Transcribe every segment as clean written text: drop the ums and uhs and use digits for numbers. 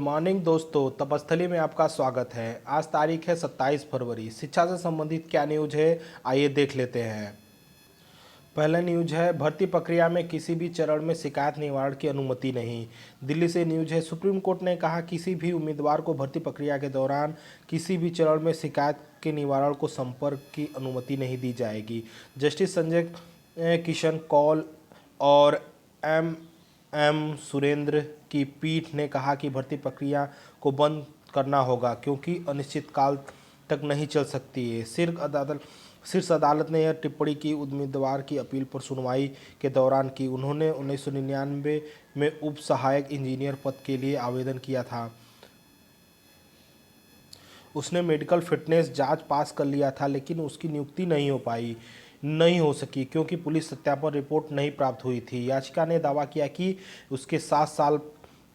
Morning दोस्तों, तपस्थली में आपका स्वागत है। आज तारीख है 27 फरवरी। शिक्षा से संबंधित क्या न्यूज है, आइए देख लेते हैं। पहला न्यूज है, भर्ती प्रक्रिया में किसी भी चरण में शिकायत निवारण की अनुमति नहीं। दिल्ली से न्यूज है, सुप्रीम कोर्ट ने कहा किसी भी उम्मीदवार को भर्ती प्रक्रिया के दौरान किसी भी चरण में शिकायत के निवारण को संपर्क की अनुमति नहीं दी जाएगी। जस्टिस संजय किशन कौल और एम सुरेंद्र की पीठ ने कहा कि भर्ती प्रक्रिया को बंद करना होगा क्योंकि अनिश्चितकाल तक नहीं चल सकती है। शीर्ष अदालत ने यह टिप्पणी की उम्मीदवार की अपील पर सुनवाई के दौरान की। उन्होंने 1999 में उप सहायक इंजीनियर पद के लिए आवेदन किया था। उसने मेडिकल फिटनेस जांच पास कर लिया था, लेकिन उसकी नियुक्ति नहीं हो सकी क्योंकि पुलिस सत्यापन रिपोर्ट नहीं प्राप्त हुई थी। याचिका ने दावा किया कि उसके 7 साल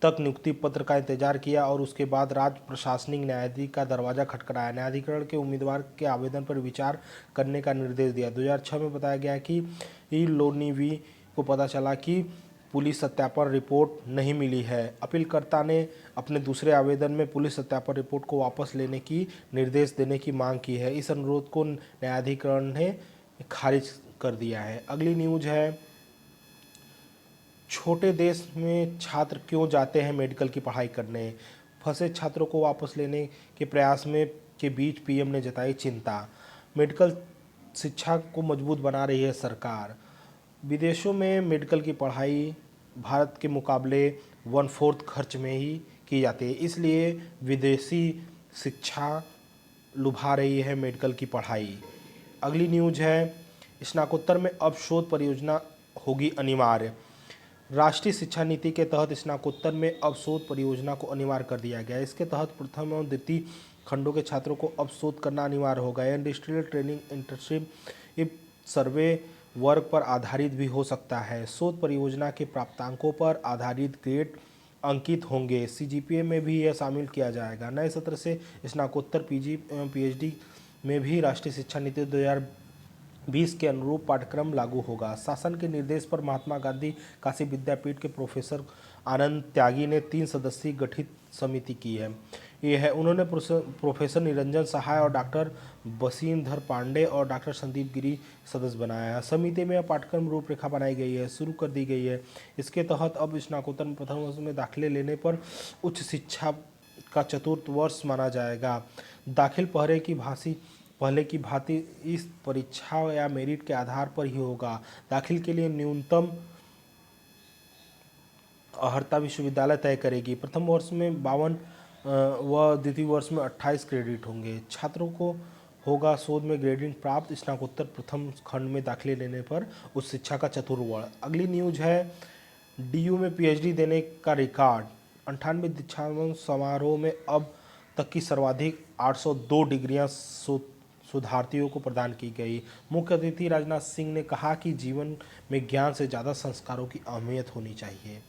तक नियुक्ति पत्र का इंतजार किया और उसके बाद राज्य प्रशासनिक न्यायाधीश का दरवाजा खटखटाया। न्यायाधिकरण के उम्मीदवार के आवेदन पर विचार करने का निर्देश दिया। 2006 में बताया गया कि लोनीवी को पता चला कि पुलिस सत्यापन रिपोर्ट नहीं मिली है। अपीलकर्ता ने अपने दूसरे आवेदन में पुलिस सत्यापन रिपोर्ट को वापस लेने की निर्देश देने की मांग की है। इस अनुरोध को न्यायाधिकरण ने खारिज कर दिया है। अगली न्यूज है, छोटे देश में छात्र क्यों जाते हैं मेडिकल की पढ़ाई करने। फंसे छात्रों को वापस लेने के प्रयास में के बीच पीएम ने जताई चिंता। मेडिकल शिक्षा को मजबूत बना रही है सरकार। विदेशों में मेडिकल की पढ़ाई भारत के मुकाबले 1/4 खर्च में ही की जाती है, इसलिए विदेशी शिक्षा लुभा रही है मेडिकल की पढ़ाई। अगली न्यूज है, स्नातकोत्तर में अब शोध परियोजना होगी अनिवार्य। राष्ट्रीय शिक्षा नीति के तहत स्नातकोत्तर में अब शोध परियोजना को अनिवार्य कर दिया गया है। इसके तहत प्रथम एवं द्वितीय खंडों के छात्रों को अब शोध करना अनिवार्य होगा। इंडस्ट्रियल ट्रेनिंग इंटर्नशिप सर्वे वर्क पर आधारित भी हो सकता है। शोध परियोजना के प्राप्तांकों पर आधारित ग्रेड अंकित होंगे। सीजीपीए में भी यह शामिल किया जाएगा। नए सत्र से स्नातकोत्तर पीजी एवं पीएचडी में भी राष्ट्रीय शिक्षा नीति 2020 के अनुरूप पाठ्यक्रम लागू होगा। शासन के निर्देश पर महात्मा गांधी काशी विद्यापीठ के प्रोफेसर आनंद त्यागी ने 3 सदस्यीय गठित समिति की है। उन्होंने प्रोफेसर निरंजन सहाय और डॉक्टर बसीधर पांडे और डॉक्टर संदीप गिरी सदस्य बनाया है। समिति में पाठ्यक्रम रूपरेखा बनाई गई है, शुरू कर दी गई है। इसके तहत अब स्नातकोत्तर में प्रथम वर्ष में दाखिले लेने पर उच्च शिक्षा का चतुर्थ वर्ष माना जाएगा। दाखिल पहले की भांति इस परीक्षा या मेरिट के आधार पर ही होगा। दाखिल के लिए न्यूनतम अर्हता विश्वविद्यालय तय करेगी। प्रथम वर्ष में 52 व द्वितीय वर्ष में 28 क्रेडिट होंगे। छात्रों को होगा शोध में ग्रेडिंग प्राप्त स्नातकोत्तर प्रथम खंड में दाखिले लेने पर उच्च शिक्षा का चतुर्वर्ष। अगली न्यूज है, डीयू में पीएचडी देने का रिकॉर्ड। 98 दीक्षांत समारोह में अब तक की सर्वाधिक 802 डिग्रियां शोधार्थियों को प्रदान की गई। मुख्य अतिथि राजनाथ सिंह ने कहा कि जीवन में ज्ञान से ज़्यादा संस्कारों की अहमियत होनी चाहिए।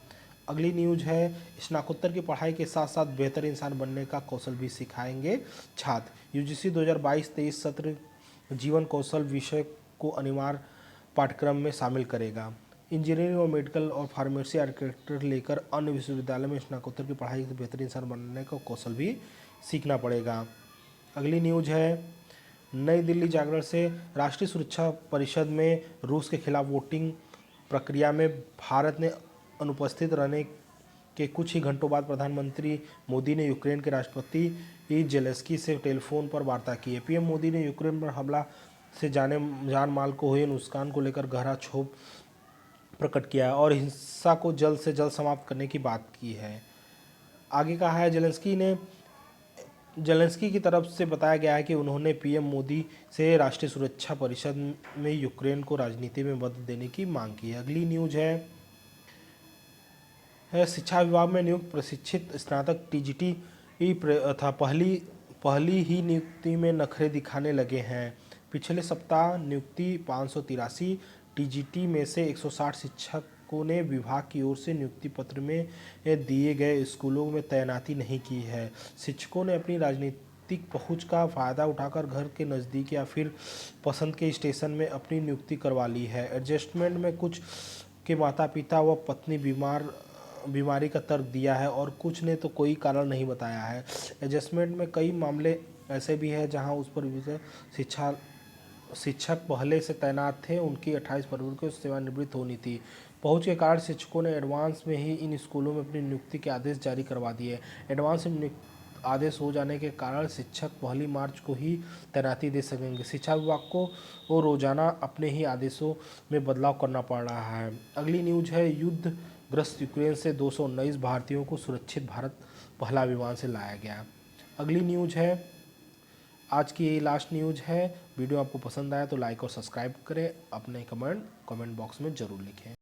अगली न्यूज है, स्नातकोत्तर की पढ़ाई के साथ साथ बेहतर इंसान बनने का कौशल भी सिखाएंगे छात्र। यूजीसी 2022-23 सत्र जीवन कौशल विषय को अनिवार्य पाठ्यक्रम में शामिल करेगा। इंजीनियरिंग और मेडिकल और फार्मेसी आर्किटेक्चर लेकर अन्य विश्वविद्यालय में स्नातकोत्तर की पढ़ाई से बेहतर इंसान बनने का कौशल भी सीखना पड़ेगा। अगली न्यूज है, नई दिल्ली जागरण से राष्ट्रीय सुरक्षा परिषद में रूस के खिलाफ वोटिंग प्रक्रिया में भारत ने अनुपस्थित रहने के कुछ ही घंटों बाद प्रधानमंत्री मोदी ने यूक्रेन के राष्ट्रपति जेलेंस्की से टेलीफोन पर वार्ता की है। पीएम मोदी ने यूक्रेन पर हमला से जान माल को हुए नुकसान को लेकर गहरा क्षोभ प्रकट किया है और हिंसा को जल्द से जल्द समाप्त करने की बात की है। आगे कहा है, जेलेंस्की की तरफ से बताया गया है कि उन्होंने पीएम मोदी से राष्ट्रीय सुरक्षा परिषद में यूक्रेन को राजनीति में मदद देने की मांग की है। अगली न्यूज है, शिक्षा विभाग में नियुक्त प्रशिक्षित स्नातक टीजीटी था पहली ही नियुक्ति में नखरे दिखाने लगे हैं। पिछले सप्ताह नियुक्ति 583 टीजीटी में से 160 शिक्षकों ने विभाग की ओर से नियुक्ति पत्र में दिए गए स्कूलों में तैनाती नहीं की है। शिक्षकों ने अपनी राजनीतिक पहुंच का फ़ायदा उठाकर घर के नज़दीक या फिर पसंद के स्टेशन में अपनी नियुक्ति करवा ली है। एडजस्टमेंट में कुछ के माता पिता व पत्नी बीमार बीमारी का तर्क दिया है और कुछ ने तो कोई कारण नहीं बताया है। एडजस्टमेंट में कई मामले ऐसे भी हैं जहां उस पर विषय शिक्षक पहले से तैनात थे, उनकी 28 फरवरी को सेवानिवृत्त होनी थी। पहुंच के कारण शिक्षकों ने एडवांस में ही इन स्कूलों में अपनी नियुक्ति के आदेश जारी करवा दिए। एडवांस में आदेश हो जाने के कारण शिक्षक 1 मार्च को ही तैनाती दे सकेंगे। शिक्षा विभाग को वो रोजाना अपने ही आदेशों में बदलाव करना पड़ रहा है। अगली न्यूज है, युद्धग्रस्त यूक्रेन से 219 भारतीयों को सुरक्षित भारत पहला विमान से लाया गया। अगली न्यूज है, आज की यही लास्ट न्यूज है। वीडियो आपको पसंद आया तो लाइक और सब्सक्राइब करें, अपने कमेंट बॉक्स में ज़रूर लिखें।